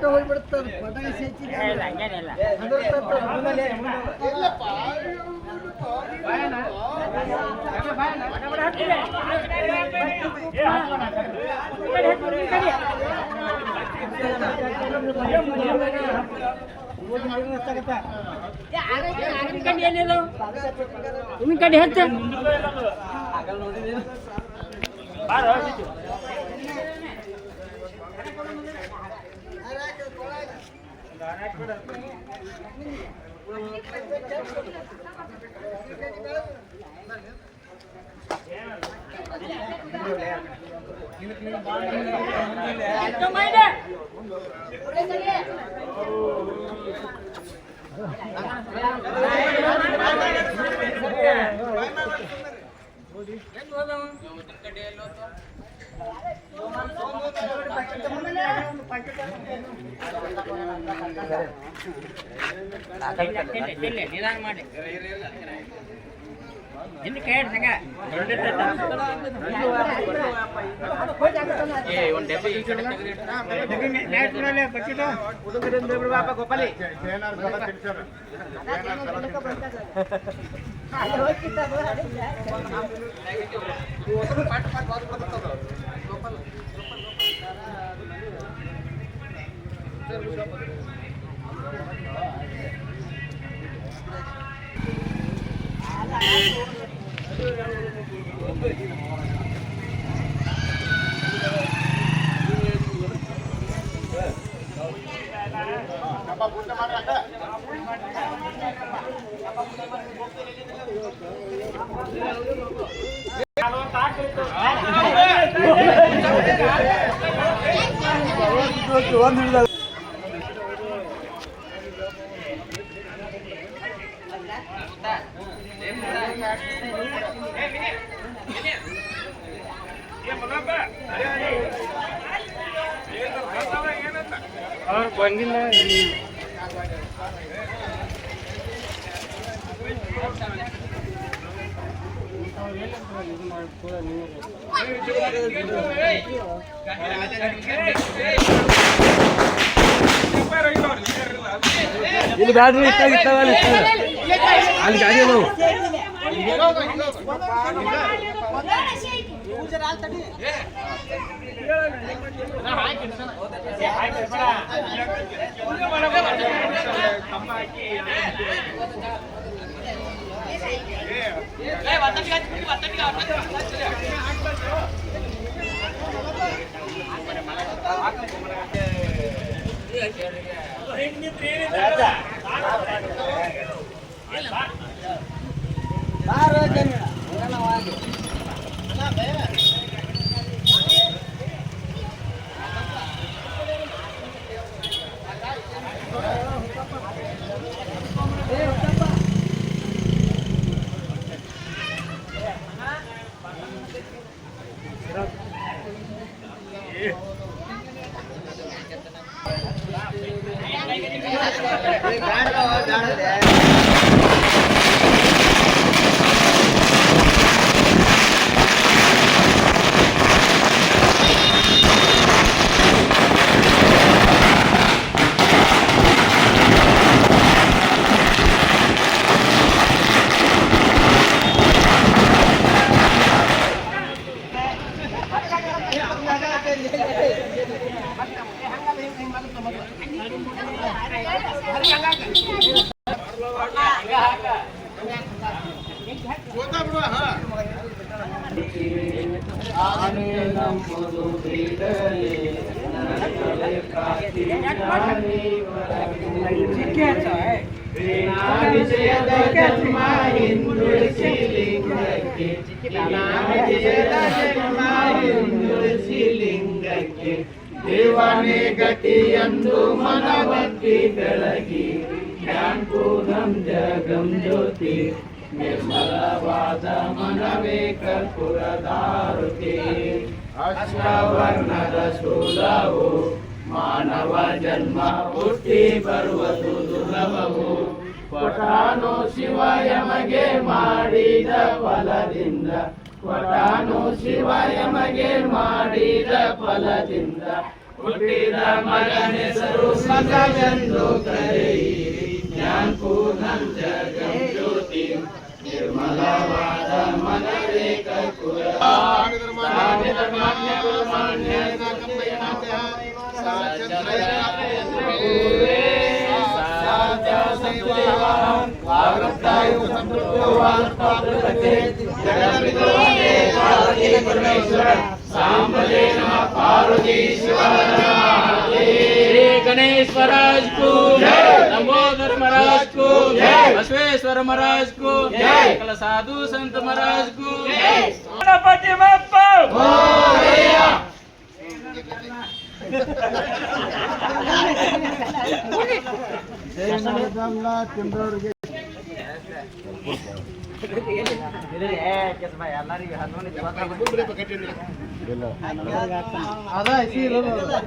ಹೋಗ್ಬಿಡ್ತಾರೆ ಪಟಾಕಿ ಸೇಚಿ ಕಡೆ ಹೆಚ್ಚ ನಿಧಾನ ಮಾಡಿ ಇನ್ನು ಕೇಳಿ ಸಂಗ ಒಂದು ಡಬ್ಬಿ ಗೋಪಾಲಿ ಬಂದಿಲ್ಲ ಇಲ್ಲಿ ಬ್ಯಾಟ್ರಿ ಇಟ್ಟಾಗಿತ್ತಾವ ಅಲ್ಲಿ ಗಾಡಿ ಅದಾವು ದೇವಾನೆ ಗತಿಯಂದು ಮನವತ್ತಿ ಬೆಳಗಿ ಜ್ಞಾನಪೂರ್ಣಂ ಜಗಂ ಜ್ಯೋತಿ ನಿರ್ಮಲವಾದ ಮನವೇ ಕರ್ಪೂರದಾರುತಿ ಅಷ್ಟವರ್ಣದ ಸ್ಥೂಲವು ಮಾನವ ಜನ್ಮ ಹುಟ್ಟಿ ಬರುವುದು ದುರ್ಲಭವು ಕೊಟ್ಟಾನು ಶಿವ ಯಮಗೆ ಮಾಡಿದ ಫಲದಿಂದ ಕೊಟ್ಟಾನು ಶಿವ ಯಮಗೆ ಮಾಡಿದ ಫಲದಿಂದ ಹುಟ್ಟಿದ ಮಗನೆಸರು ಮಗವೆಂದು ಕರೆಯಿರಿ ಜ್ಞಾನಪೂರ್ಣಂ ಜಗಂ ಜ್ಯೋತಿ ನಿರ್ಮಲವಾದ ಮನವೇ ಕರ್ಪೂರ गणेश महाराज को लंबोदर महाराज को बसवेश्वर महाराज को सकल साधु संत महाराज को गणपति बप्पा ಎಲ್ಲರಿಗೂ